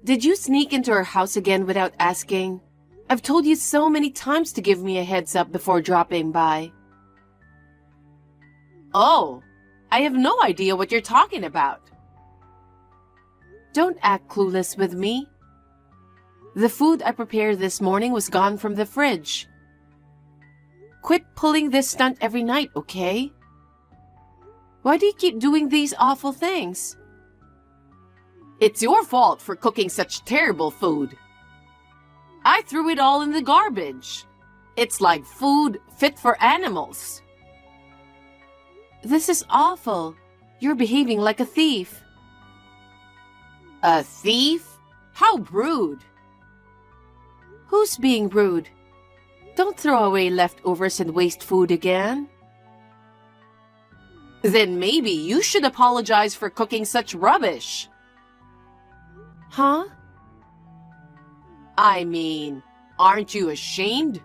Did you sneak into our house again without asking? I've told you so many times to give me a heads up before dropping by. Oh, I have no idea what you're talking about. Don't act clueless with me. The food I prepared this morning was gone from the fridge. Quit pulling this stunt every night, okay? Why do you keep doing these awful things? It's your fault for cooking such terrible food. I threw it all in the garbage. It's like food fit for animals. This is awful. You're behaving like a thief. A thief? How rude. Who's being rude? Don't throw away leftovers and waste food again. Then maybe you should apologize for cooking such rubbish. Huh? I mean, aren't you ashamed?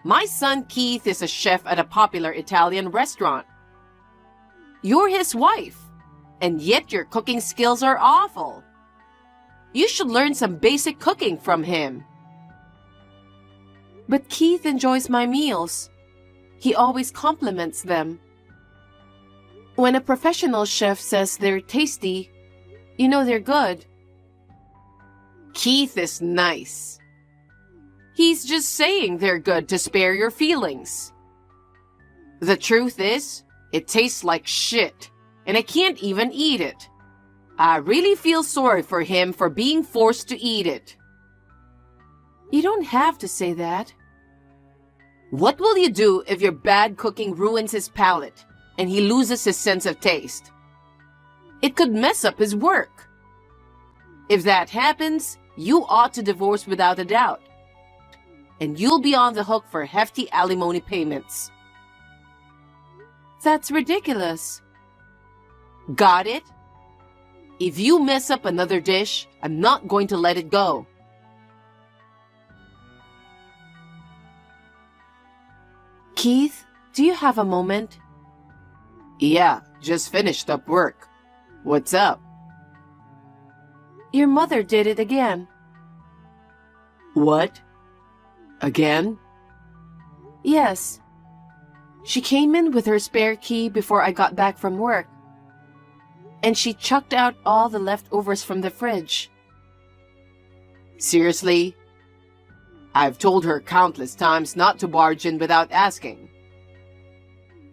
My son Keith is a chef at a popular Italian restaurant. You're his wife, and yet your cooking skills are awful. You should learn some basic cooking from him. But Keith enjoys my meals. He always compliments them. When a professional chef says they're tasty, you know they're good. Keith is nice. He's just saying they're good to spare your feelings. The truth is, it tastes like shit, and I can't even eat it. I really feel sorry for him for being forced to eat it. You don't have to say that. What will you do if your bad cooking ruins his palate and he loses his sense of taste? It could mess up his work. If that happens, you ought to divorce without a doubt. And you'll be on the hook for hefty alimony payments. That's ridiculous. Got it? If you mess up another dish, I'm not going to let it go. Keith, do you have a moment? Yeah, just finished up work. What's up? Your mother did it again. What? Again? Yes. She came in with her spare key before I got back from work. And she chucked out all the leftovers from the fridge. Seriously? I've told her countless times not to barge in without asking.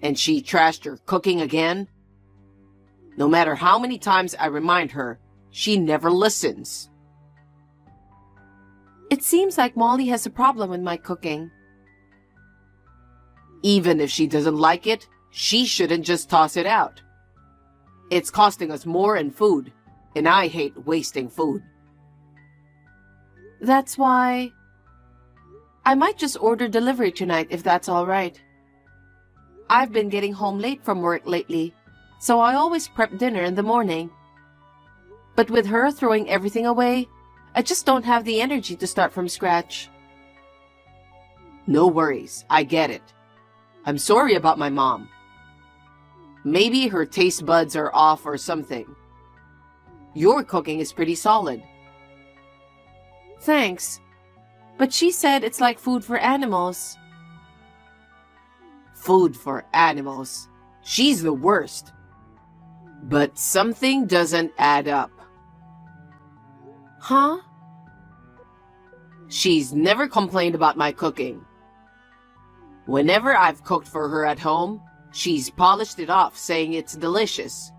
And she trashed her cooking again? No matter how many times I remind her, she never listens. It seems like Molly has a problem with my cooking. Even if she doesn't like it, she shouldn't just toss it out. It's costing us more in food, and I hate wasting food. That's why I might just order delivery tonight if that's all right. I've been getting home late from work lately, so I always prep dinner in the morning. But with her throwing everything away, I just don't have the energy to start from scratch. No worries, I get it. I'm sorry about my mom. Maybe her taste buds are off or something. Your cooking is pretty solid. Thanks. But she said it's like food for animals. Food for animals. She's the worst. But something doesn't add up. Huh? She's never complained about my cooking. Whenever I've cooked for her at home, she's polished it off, saying it's delicious.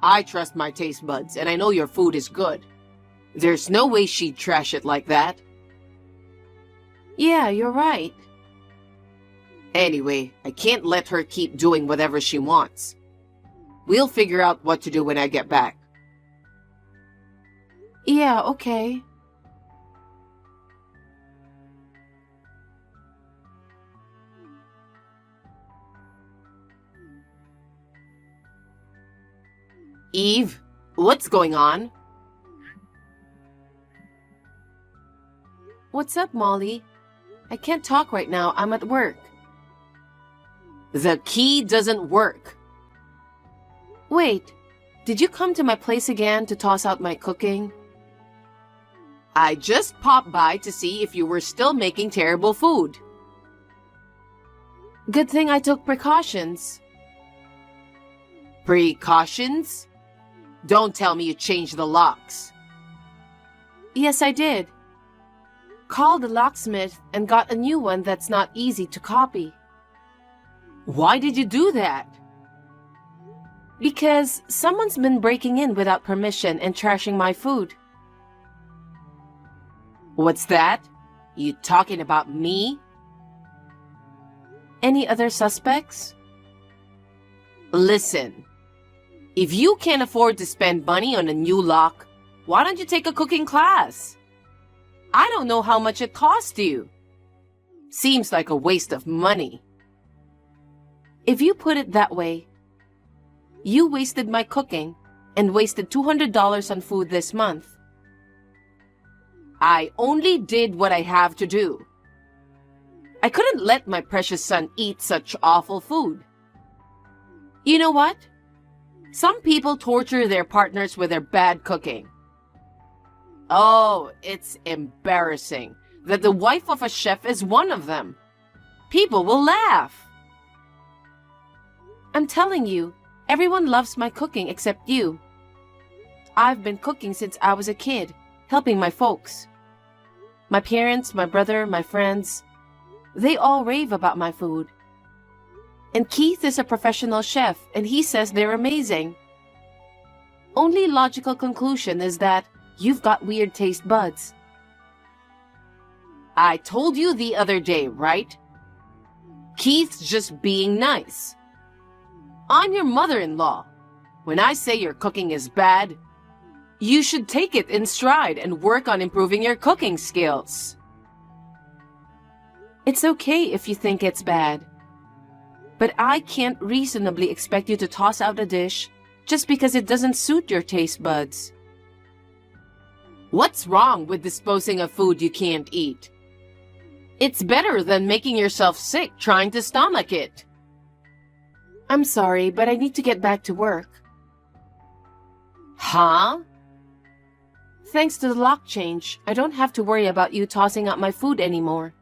I trust my taste buds, and I know your food is good. There's no way she'd trash it like that. Yeah, you're right. Anyway, I can't let her keep doing whatever she wants. We'll figure out what to do when I get back. Yeah, okay. Eve, what's going on? What's up, Molly? I can't talk right now. I'm at work. The key doesn't work. Wait, did you come to my place again to toss out my cooking? I just popped by to see if you were still making terrible food. Good thing I took precautions. Precautions? Don't tell me you changed the locks. Yes, I did. Called the locksmith and got a new one that's not easy to copy. Why did you do that? Because someone's been breaking in without permission and trashing my food. What's that? You talking about me? Any other suspects? Listen, if you can't afford to spend money on a new lock, why don't you take a cooking class? I don't know how much it costs you. Seems like a waste of money. If you put it that way, you wasted my cooking and wasted $200 on food this month. I only did what I have to do. I couldn't let my precious son eat such awful food. You know what? Some people torture their partners with their bad cooking. Oh, it's embarrassing that the wife of a chef is one of them. People will laugh. I'm telling you, everyone loves my cooking except you. I've been cooking since I was a kid, helping my folks. My parents, my brother, my friends, they all rave about my food. And Keith is a professional chef, and he says they're amazing. Only logical conclusion is that you've got weird taste buds. I told you the other day, right? Keith's just being nice. I'm your mother-in-law. When I say your cooking is bad, you should take it in stride and work on improving your cooking skills. It's okay if you think it's bad. But I can't reasonably expect you to toss out a dish just because it doesn't suit your taste buds. What's wrong with disposing of food you can't eat? It's better than making yourself sick trying to stomach it. I'm sorry, but I need to get back to work. Huh? Thanks to the lock change, I don't have to worry about you tossing out my food anymore.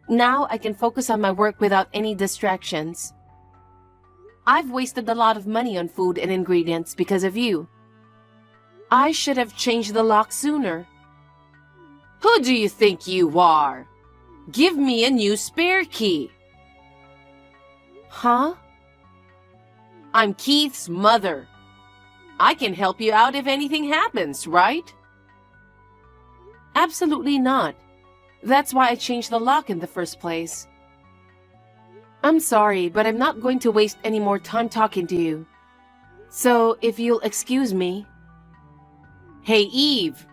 Now I can focus on my work without any distractions. I've wasted a lot of money on food and ingredients because of you. I should have changed the lock sooner. Who do you think you are? Give me a new spare key. Huh? I'm Keith's mother. I can help you out if anything happens, right? Absolutely not. That's why I changed the lock in the first place. I'm sorry, but I'm not going to waste any more time talking to you. So, if you'll excuse me. Hey, Eve.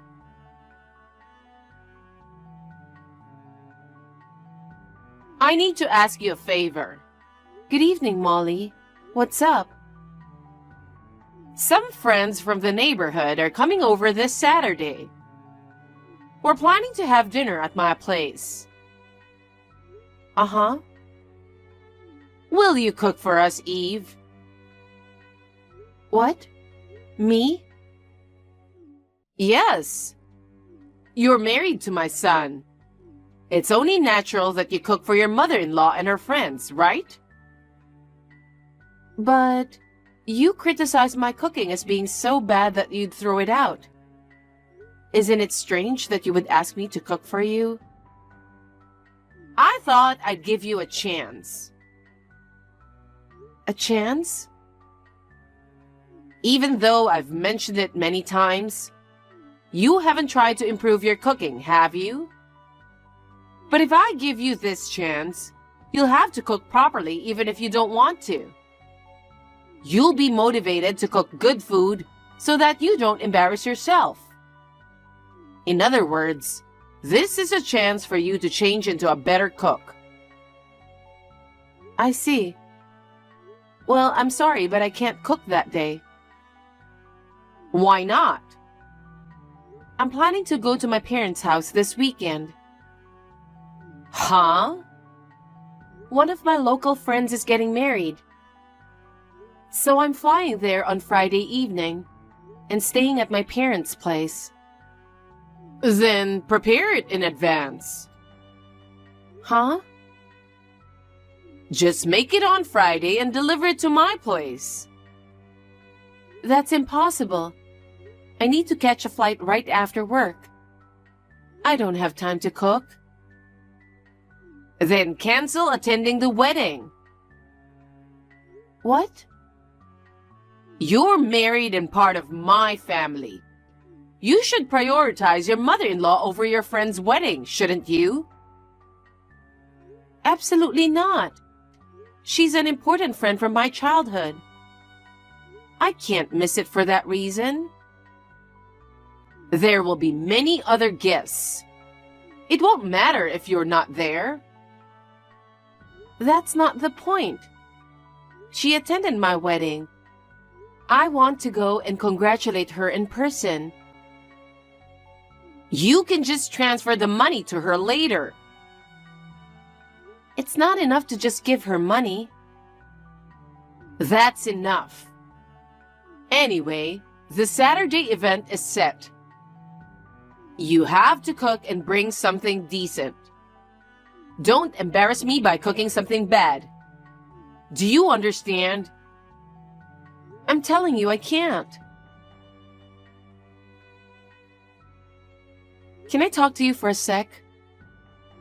I need to ask you a favor. Good evening, Molly. What's up? Some friends from the neighborhood are coming over this Saturday. We're planning to have dinner at my place. Uh-huh. Will you cook for us, Eve? What? Me? Yes. You're married to my son. It's only natural that you cook for your mother-in-law and her friends, right? But you criticize my cooking as being so bad that you'd throw it out. Isn't it strange that you would ask me to cook for you? I thought I'd give you a chance. A chance? Even though I've mentioned it many times, you haven't tried to improve your cooking, have you? But if I give you this chance, you'll have to cook properly even if you don't want to. You'll be motivated to cook good food so that you don't embarrass yourself. In other words, this is a chance for you to change into a better cook. I see. Well, I'm sorry, but I can't cook that day. Why not? I'm planning to go to my parents' house this weekend. Huh? One of my local friends is getting married. So I'm flying there on Friday evening and staying at my parents' place. Then prepare it in advance. Huh? Just make it on Friday and deliver it to my place. That's impossible. I need to catch a flight right after work. I don't have time to cook. Then cancel attending the wedding. What? You're married and part of my family. You should prioritize your mother-in-law over your friend's wedding, shouldn't you? Absolutely not. She's an important friend from my childhood. I can't miss it for that reason. There will be many other guests. It won't matter if you're not there. That's not the point. She attended my wedding. I want to go and congratulate her in person. You can just transfer the money to her later. It's not enough to just give her money. That's enough. Anyway, the Saturday event is set. You have to cook and bring something decent. Don't embarrass me by cooking something bad. Do you understand? I'm telling you I can't. Can I talk to you for a sec?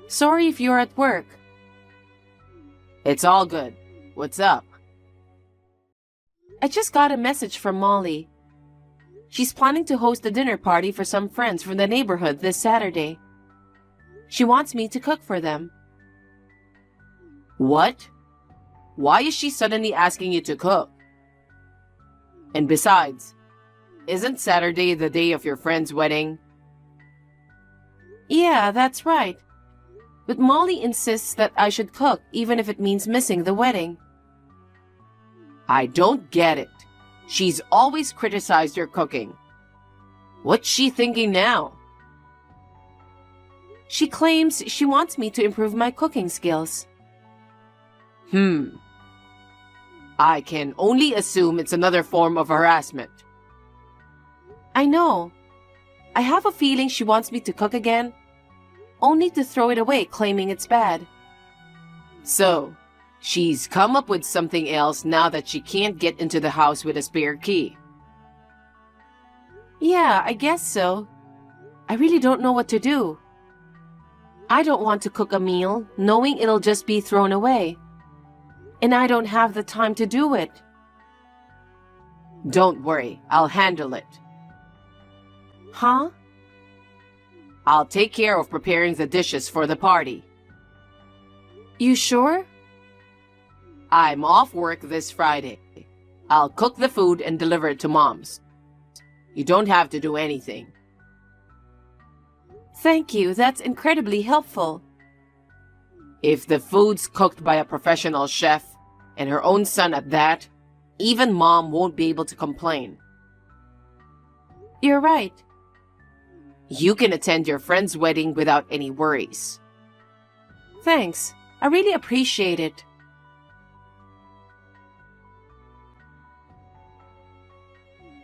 Sorry if you're at work. It's all good. What's up? I just got a message from Molly. She's planning to host a dinner party for some friends from the neighborhood this Saturday. She wants me to cook for them. What? Why is she suddenly asking you to cook? And besides, isn't Saturday the day of your friend's wedding? Yeah, that's right. But Molly insists that I should cook even if it means missing the wedding. I don't get it. She's always criticized your cooking. What's she thinking now? She claims she wants me to improve my cooking skills. I can only assume it's another form of harassment. I know. I have a feeling she wants me to cook again, only to throw it away claiming it's bad. So, she's come up with something else now that she can't get into the house with a spare key. Yeah, I guess so. I really don't know what to do. I don't want to cook a meal knowing it'll just be thrown away. And I don't have the time to do it. Don't worry, I'll handle it. Huh? I'll take care of preparing the dishes for the party. You sure? I'm off work this Friday. I'll cook the food and deliver it to Mom's. You don't have to do anything. Thank you, that's incredibly helpful. If the food's cooked by a professional chef, and her own son at that, even Mom won't be able to complain. You're right. You can attend your friend's wedding without any worries. Thanks. I really appreciate it.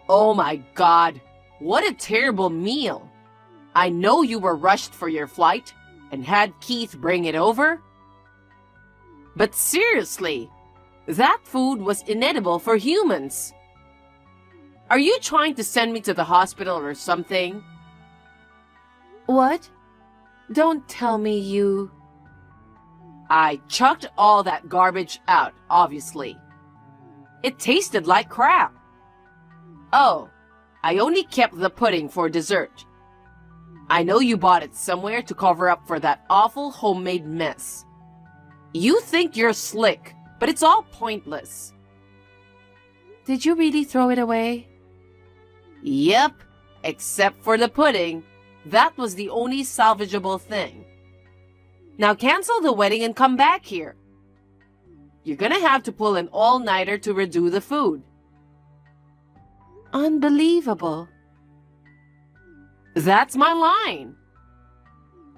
Oh my God, what a terrible meal. I know you were rushed for your flight and had Keith bring it over. But seriously, that food was inedible for humans. Are you trying to send me to the hospital or something? What? Don't tell me you... I chucked all that garbage out, obviously. It tasted like crap. Oh, I only kept the pudding for dessert. I know you bought it somewhere to cover up for that awful homemade mess. You think you're slick, but it's all pointless. Did you really throw it away? Yep, except for the pudding. That was the only salvageable thing. Now cancel the wedding and come back here. You're gonna have to pull an all-nighter to redo the food. Unbelievable. That's my line.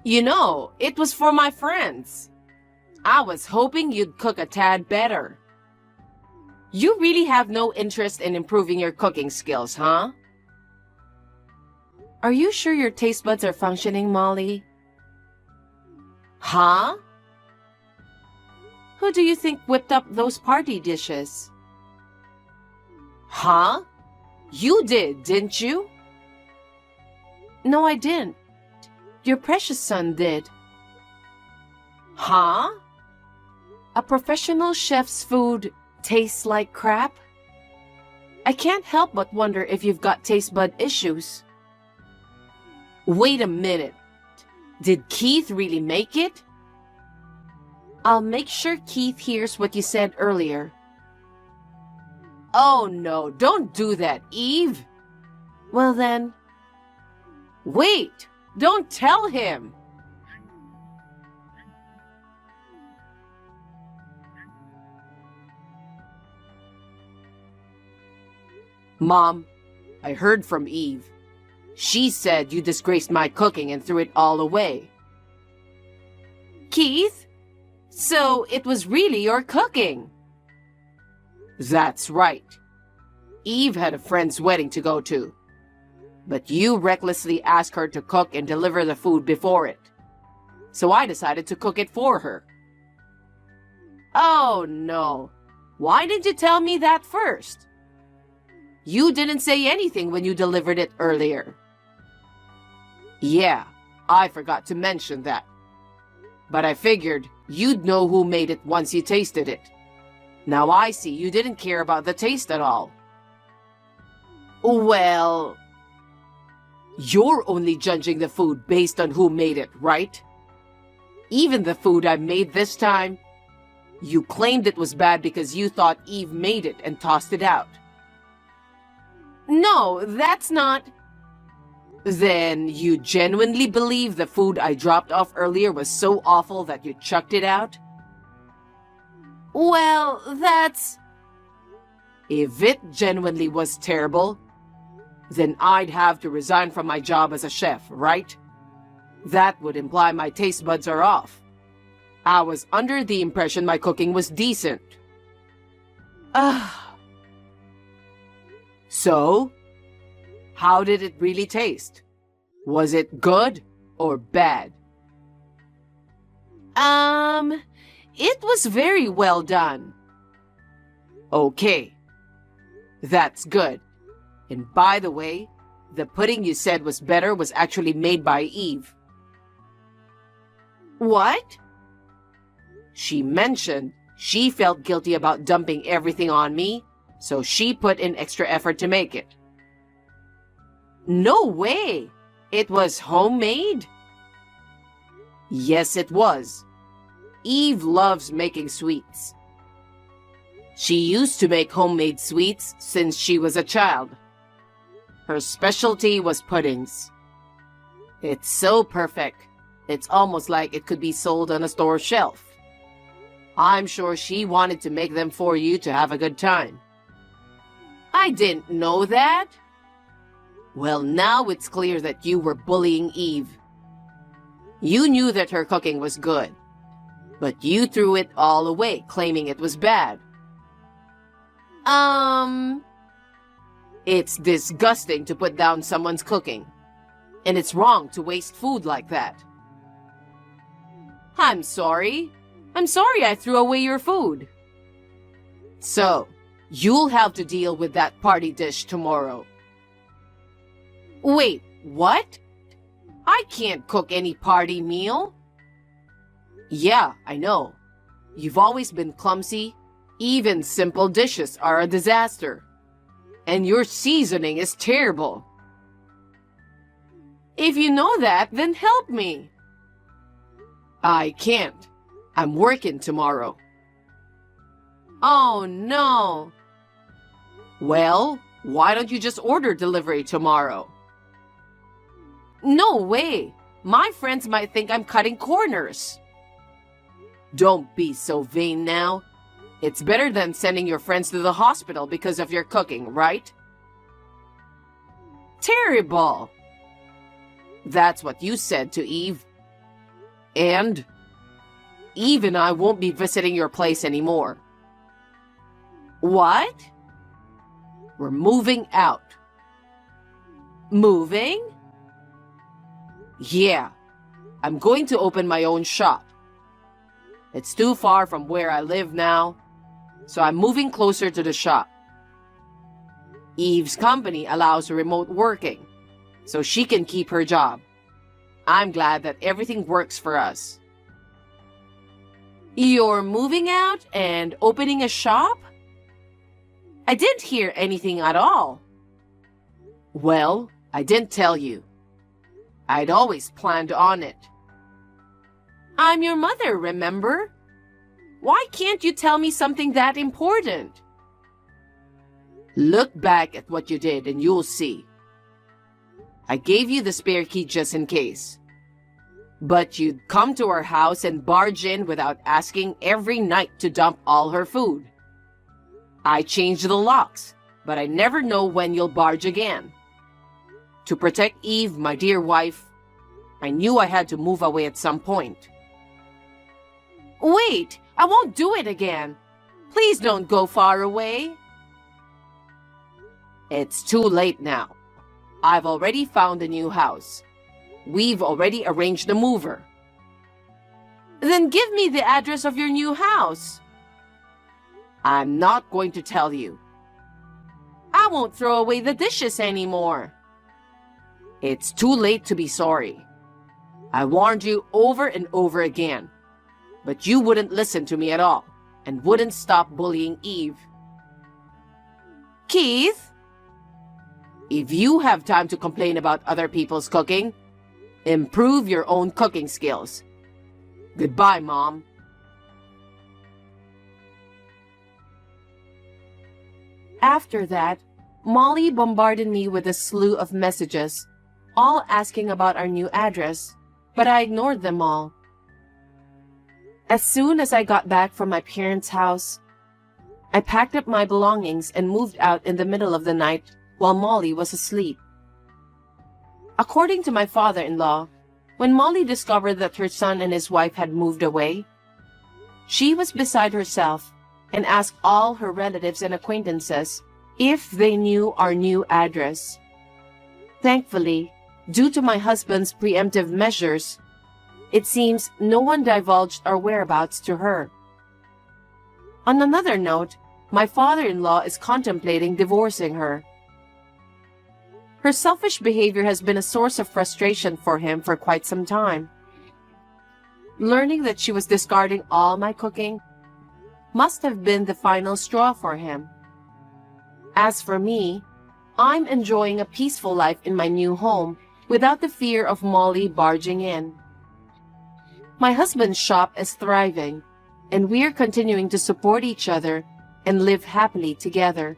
You know, it was for my friends. I was hoping you'd cook a tad better. You really have no interest in improving your cooking skills, huh? Are you sure your taste buds are functioning, Molly? Huh? Who do you think whipped up those party dishes? Huh? You did, didn't you? No, I didn't. Your precious son did. Huh? A professional chef's food tastes like crap? I can't help but wonder if you've got taste bud issues. Wait a minute. Did Keith really make it? I'll make sure Keith hears what you said earlier. Oh no, don't do that, Eve. Well then... Wait, don't tell him. Mom, I heard from Eve. She said you disgraced my cooking and threw it all away. Keith? So it was really your cooking? That's right. Eve had a friend's wedding to go to. But you recklessly asked her to cook and deliver the food before it. So I decided to cook it for her. Oh no. Why didn't you tell me that first? You didn't say anything when you delivered it earlier. Yeah, I forgot to mention that. But I figured you'd know who made it once you tasted it. Now I see you didn't care about the taste at all. Well, you're only judging the food based on who made it, right? Even the food I made this time, you claimed it was bad because you thought Eve made it and tossed it out. No, that's not... Then you genuinely believe the food I dropped off earlier was so awful that you chucked it out? Well, that's... If it genuinely was terrible, then I'd have to resign from my job as a chef, right? That would imply my taste buds are off. I was under the impression my cooking was decent. So, how did it really taste? Was it good or bad? It was very well done. Okay, that's good. And by the way, the pudding you said was better was actually made by Eve. What? She mentioned she felt guilty about dumping everything on me, so she put in extra effort to make it. No way! It was homemade? Yes, it was. Eve loves making sweets. She used to make homemade sweets since she was a child. Her specialty was puddings. It's so perfect, it's almost like it could be sold on a store shelf. I'm sure she wanted to make them for you to have a good time. I didn't know that. Well, now it's clear that you were bullying Eve. You knew that her cooking was good, but you threw it all away, claiming it was bad. It's disgusting to put down someone's cooking, and it's wrong to waste food like that. I'm sorry. I'm sorry I threw away your food. So, you'll have to deal with that party dish tomorrow. Wait, what? I can't cook any party meal. Yeah, I know. You've always been clumsy. Even simple dishes are a disaster. And your seasoning is terrible. If you know that, then help me. I can't. I'm working tomorrow. Oh no. Well, why don't you just order delivery tomorrow? No way. My friends might think I'm cutting corners. Don't be so vain now. It's better than sending your friends to the hospital because of your cooking, right? Terrible. That's what you said to Eve. And Eve and I won't be visiting your place anymore. What? We're moving out. Moving? Yeah, I'm going to open my own shop. It's too far from where I live now, so I'm moving closer to the shop. Eve's company allows remote working, so she can keep her job. I'm glad that everything works for us. You're moving out and opening a shop? I didn't hear anything at all. Well, I didn't tell you. I'd always planned on it. I'm your mother, remember? Why can't you tell me something that important? Look back at what you did and you'll see. I gave you the spare key just in case. But you'd come to our house and barge in without asking every night to dump all her food. I changed the locks, but I never know when you'll barge again. To protect Eve, my dear wife, I knew I had to move away at some point. Wait, I won't do it again. Please don't go far away. It's too late now. I've already found a new house. We've already arranged the mover. Then give me the address of your new house. I'm not going to tell you. I won't throw away the dishes anymore. It's too late to be sorry. I warned you over and over again, but you wouldn't listen to me at all and wouldn't stop bullying Eve. Keith? If you have time to complain about other people's cooking, improve your own cooking skills. Goodbye, Mom. After that, Molly bombarded me with a slew of messages, all asking about our new address, but I ignored them all. As soon as I got back from my parents' house, I packed up my belongings and moved out in the middle of the night while Molly was asleep. According to my father-in-law, when Molly discovered that her son and his wife had moved away, she was beside herself and asked all her relatives and acquaintances if they knew our new address. Thankfully, due to my husband's preemptive measures, it seems no one divulged our whereabouts to her. On another note, my father-in-law is contemplating divorcing her. Her selfish behavior has been a source of frustration for him for quite some time. Learning that she was discarding all my cooking must have been the final straw for him. As for me, I'm enjoying a peaceful life in my new home without the fear of Molly barging in. My husband's shop is thriving, and we're continuing to support each other and live happily together.